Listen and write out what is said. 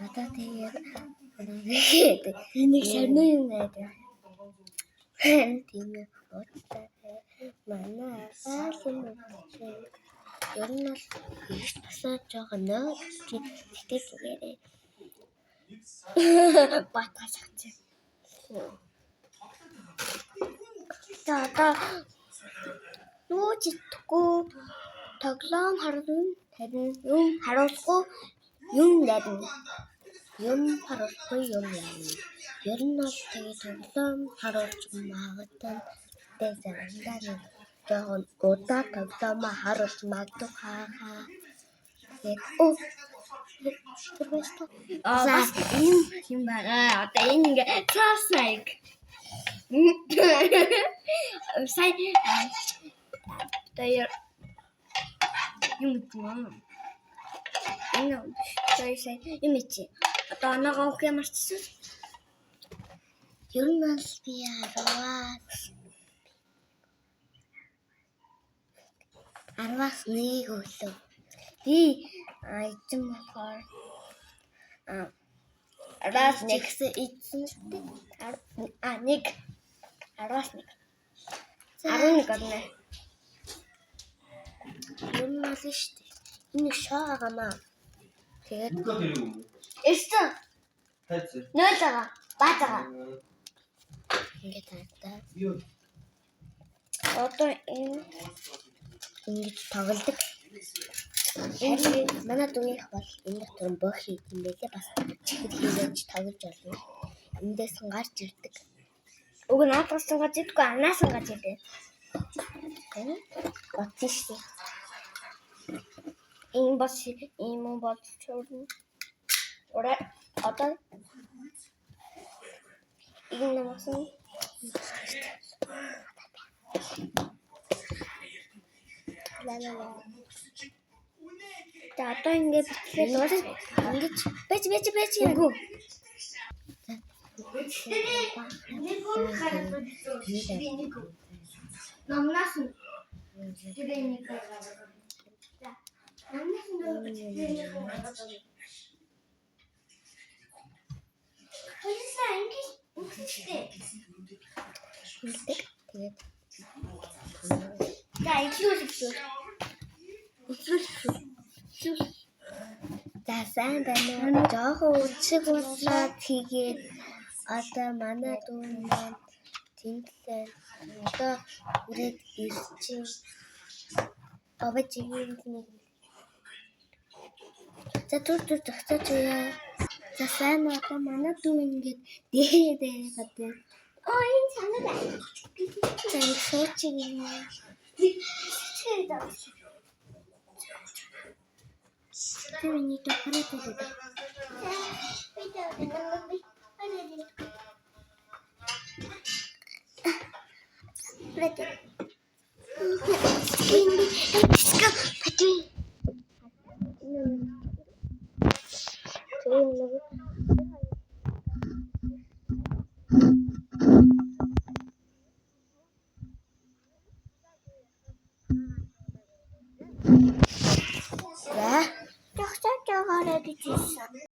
Одоо тэгээд энийг шарны юм байдаг. Тийм ээ. Манай агаалын ер нь бол их тусаад жоохон нөө тэгтээ батгаж хацсан. Одоо юу ч идэхгүй тоглоом харна юм харуулахгүй юм ярина. Юм харуулахгүй юм ярина. Ер нь бол тэгээд тоглоом харуулж магадгүй заримдаа нэг жоохон удаа тоглоом харуулж магадгүй хаа. Бас юм байна. Одоо энэ ингээ цаасайг. Сая таяр юм уу? Энэ сая юм чи. Одоо оноогоо өгөх юм арчсан. Ер нь бол би 10-аас 1 өглөө. Би эзэн болохоор 10-аас 1 гэсэн эзэн шүү дээ. 1 10-аас 1. 11 орно. Юм мал шүү дээ. Энэ шаагамаа. Тэгээд эстэн. Хайцаа. Нойлоо. Баатаа. Ингээд таа. Одоо ингэж тоглодог. Энэ манай дүүнийх бол энэ дотор бөх хийх юм байлээ. Бас чихэр хийж тоглож болно. Эндээс гарч ирдэг. Уг нь наадгаас гарч идэггүй, анаас гарч идэг. Батиш. Энэ бас ийм бол чорно. Ора одоо энэ масан одоо ингээд бичлээ ингэж бэж яагүй. Намнаас тэрэний гараа. Намнаас тэрэний гараа. Хөөе ингэж үхтэй. Тэгээд итлүүлсэн. За сайн байна. Жоохон үчиг болоод тэгээд одоо манай дүүн маань тэнглээ. Одоо үрээд ирчих. Аваач юм. За түр зогсооч яа. За сайн одоо манай дүү ингээд дээрээ гадаа. Энэ санаа байна. За сууч юм. Тэний тохиолдол байдаг. Let's go.